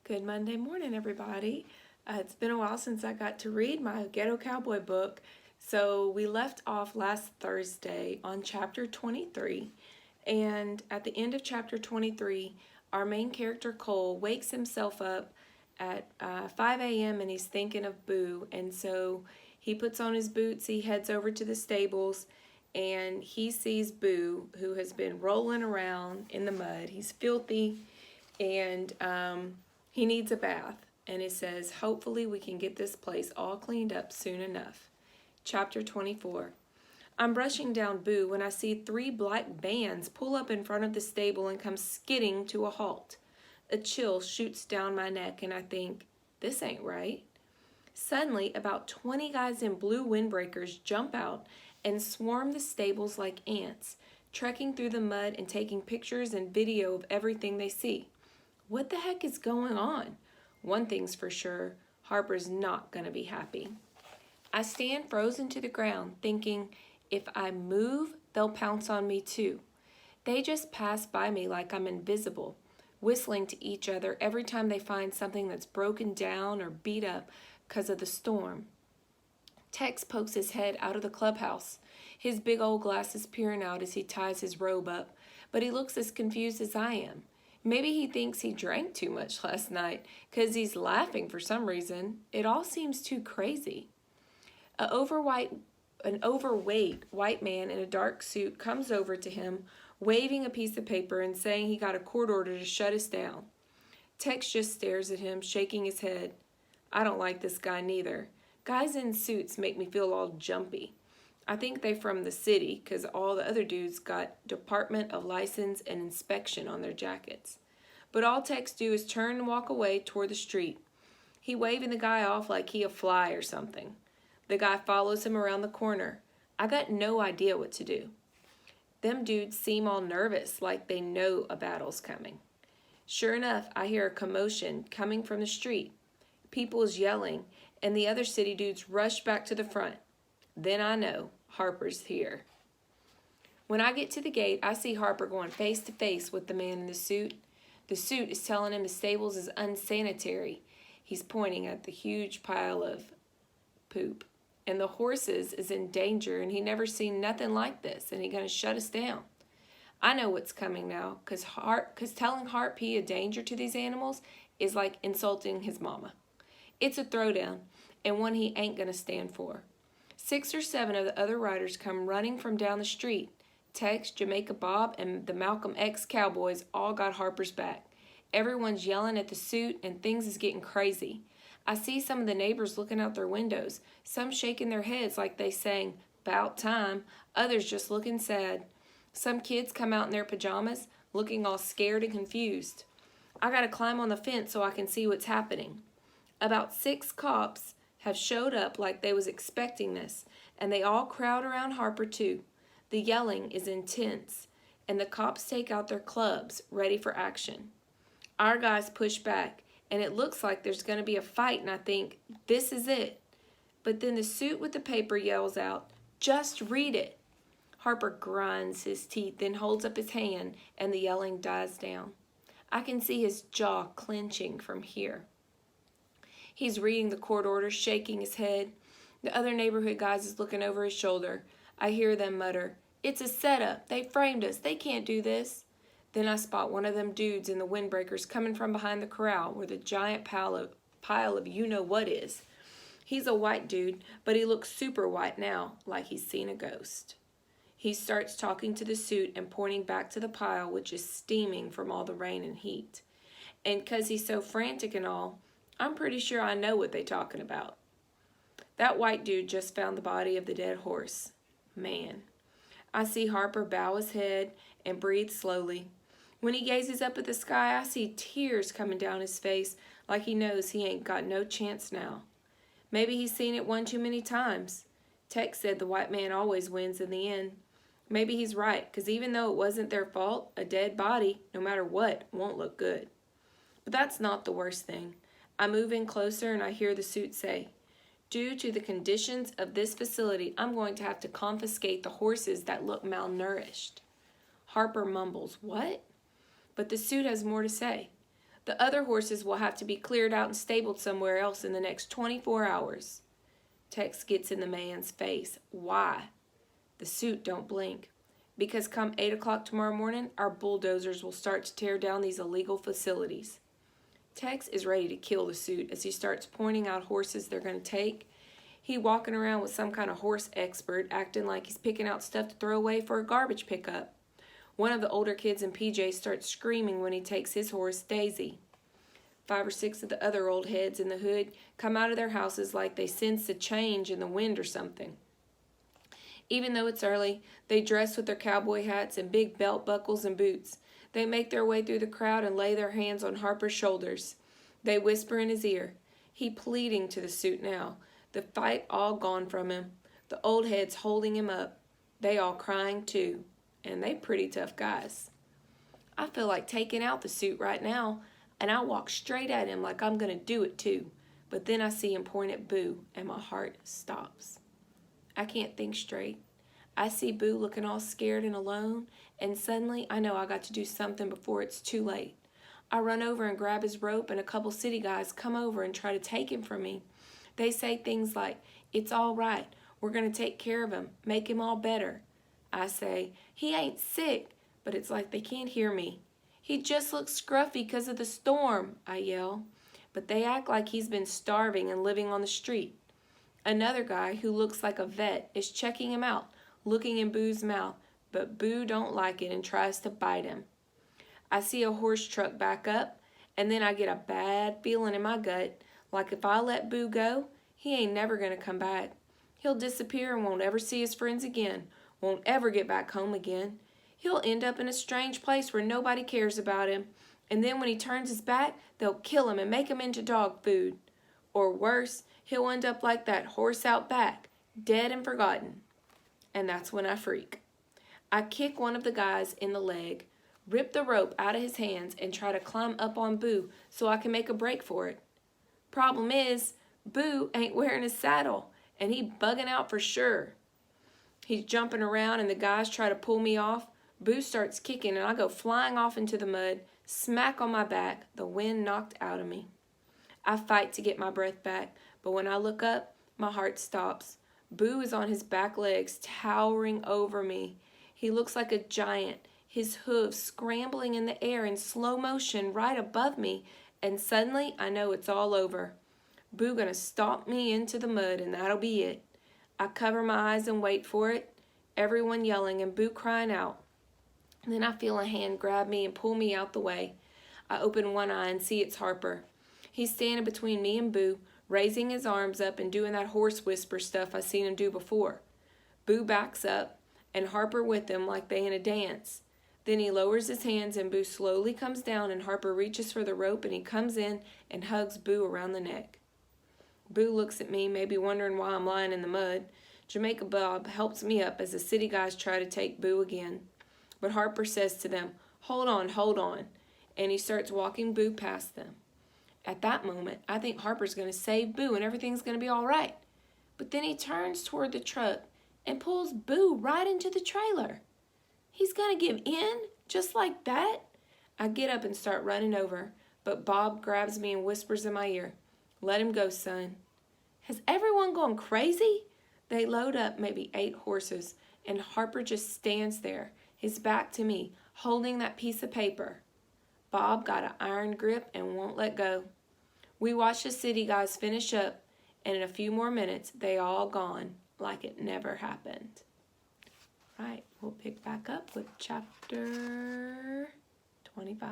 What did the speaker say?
Good Monday morning, everybody. It's been a while since I got to read my Ghetto Cowboy book. So we left off last Thursday on chapter 23. And at the end of chapter 23, our main character Cole wakes himself up at 5 a.m. and he's thinking of Boo. And so he puts on his boots, he heads over to the stables, and he sees Boo, who has been rolling around in the mud. He's filthy and he needs a bath. And it says, hopefully we can get this place all cleaned up soon enough. Chapter 24. I'm brushing down Boo when I see 3 black vans pull up in front of the stable and come skidding to a halt. A chill shoots down my neck and I think, this ain't right. Suddenly, about 20 guys in blue windbreakers jump out and swarm the stables like ants, trekking through the mud and taking pictures and video of everything they see. What the heck is going on? One thing's for sure, Harper's not going to be happy. I stand frozen to the ground, thinking, if I move, they'll pounce on me too. They just pass by me like I'm invisible, whistling to each other every time they find something that's broken down or beat up because of the storm. Tex pokes his head out of the clubhouse, his big old glasses peering out as he ties his robe up, but he looks as confused as I am. Maybe he thinks he drank too much last night, 'cause he's laughing for some reason. It all seems too crazy. An overweight white man in a dark suit comes over to him, waving a piece of paper and saying he got a court order to shut us down. Tex just stares at him, shaking his head. I don't like this guy neither. Guys in suits make me feel all jumpy. I think they from the city, 'cause all the other dudes got Department of License and Inspection on their jackets. But all Tex do is turn and walk away toward the street. He waving the guy off like he a fly or something. The guy follows him around the corner. I got no idea what to do. Them dudes seem all nervous, like they know a battle's coming. Sure enough, I hear a commotion coming from the street. People is yelling, and the other city dudes rush back to the front. Then I know Harper's here. When I get to the gate, I see Harper going face to face with the man in the suit. The suit is telling him the stables is unsanitary. He's pointing at the huge pile of poop. And the horses is in danger, and he never seen nothing like this, and he gonna shut us down. I know what's coming now, 'cause telling Harp he a danger to these animals is like insulting his mama. It's a throwdown, and one he ain't gonna stand for. 6 or 7 of the other riders come running from down the street. Tex, Jamaica Bob, and the Malcolm X Cowboys all got Harper's back. Everyone's yelling at the suit, and things is getting crazy. I see some of the neighbors looking out their windows, some shaking their heads like they saying, "'Bout time," others just looking sad. Some kids come out in their pajamas, looking all scared and confused. I gotta climb on the fence so I can see what's happening. About 6 cops have showed up like they was expecting this, and they all crowd around Harper too. The yelling is intense, and the cops take out their clubs, ready for action. Our guys push back, and it looks like there's going to be a fight, and I think, this is it. But then the suit with the paper yells out, "Just read it." Harper grinds his teeth, then holds up his hand, and the yelling dies down. I can see his jaw clenching from here. He's reading the court order, shaking his head. The other neighborhood guys is looking over his shoulder. I hear them mutter, "It's a setup. They framed us. They can't do this." Then I spot one of them dudes in the windbreakers coming from behind the corral where the giant pile of you-know-what is. He's a white dude, but he looks super white now, like he's seen a ghost. He starts talking to the suit and pointing back to the pile, which is steaming from all the rain and heat. And 'cause he's so frantic and all, I'm pretty sure I know what they talking about. That white dude just found the body of the dead horse. Man. I see Harper bow his head and breathe slowly. When he gazes up at the sky, I see tears coming down his face like he knows he ain't got no chance now. Maybe he's seen it one too many times. Tex said the white man always wins in the end. Maybe he's right, 'cause even though it wasn't their fault, a dead body, no matter what, won't look good. But that's not the worst thing. I move in closer and I hear the suit say, "Due to the conditions of this facility, I'm going to have to confiscate the horses that look malnourished." Harper mumbles, "What?" But the suit has more to say. The other horses will have to be cleared out and stabled somewhere else in the next 24 hours. Tex gets in the man's face. Why? The suit don't blink. Because come 8 o'clock tomorrow morning, our bulldozers will start to tear down these illegal facilities. Tex is ready to kill the suit as he starts pointing out horses they're going to take. He walking around with some kind of horse expert, acting like he's picking out stuff to throw away for a garbage pickup. One of the older kids in PJs starts screaming when he takes his horse, Daisy. 5 or 6 of the other old heads in the hood come out of their houses like they sense a change in the wind or something. Even though it's early, they dress with their cowboy hats and big belt buckles and boots. They make their way through the crowd and lay their hands on Harper's shoulders. They whisper in his ear. He pleading to the suit now, the fight all gone from him. The old heads holding him up. They all crying too. And they pretty tough guys. I feel like taking out the suit right now, and I walk straight at him like I'm going to do it too. But then I see him point at Boo, and my heart stops. I can't think straight. I see Boo looking all scared and alone, and suddenly I know I got to do something before it's too late. I run over and grab his rope, and a couple city guys come over and try to take him from me. They say things like, "It's all right. We're going to take care of him, make him all better." I say, "He ain't sick," but it's like they can't hear me. "He just looks scruffy because of the storm," I yell. But they act like he's been starving and living on the street. Another guy who looks like a vet is checking him out, looking in Boo's mouth, but Boo don't like it and tries to bite him. I see a horse truck back up, and then I get a bad feeling in my gut, like if I let Boo go, he ain't never gonna come back. He'll disappear and won't ever see his friends again, won't ever get back home again. He'll end up in a strange place where nobody cares about him, and then when he turns his back, they'll kill him and make him into dog food. Or worse, he'll end up like that horse out back, dead and forgotten. And that's when I freak. I kick one of the guys in the leg, rip the rope out of his hands, and try to climb up on Boo so I can make a break for it. Problem is, Boo ain't wearing his saddle, and he bugging out for sure. He's jumping around and the guys try to pull me off. Boo starts kicking and I go flying off into the mud, smack on my back, the wind knocked out of me. I fight to get my breath back, but when I look up, my heart stops. Boo is on his back legs, towering over me. He looks like a giant, his hooves scrambling in the air in slow motion right above me, and suddenly I know it's all over. Boo gonna stomp me into the mud and that'll be it. I cover my eyes and wait for it, everyone yelling and Boo crying out. Then I feel a hand grab me and pull me out the way. I open one eye and see it's Harper. He's standing between me and Boo, raising his arms up and doing that horse whisper stuff I've seen him do before. Boo backs up, and Harper with him like they in a dance. Then he lowers his hands and Boo slowly comes down and Harper reaches for the rope and he comes in and hugs Boo around the neck. Boo looks at me, maybe wondering why I'm lying in the mud. Jamaica Bob helps me up as the city guys try to take Boo again. But Harper says to them, hold on, and he starts walking Boo past them. At that moment, I think Harper's going to save Boo and everything's going to be all right. But then he turns toward the truck and pulls Boo right into the trailer. He's going to give in just like that? I get up and start running over, but Bob grabs me and whispers in my ear, let him go, son. Has everyone gone crazy? They load up maybe 8 horses, and Harper just stands there, his back to me, holding that piece of paper. Bob got an iron grip and won't let go. We watch the city guys finish up, and in a few more minutes, they all gone like it never happened. Right, we'll pick back up with chapter 25.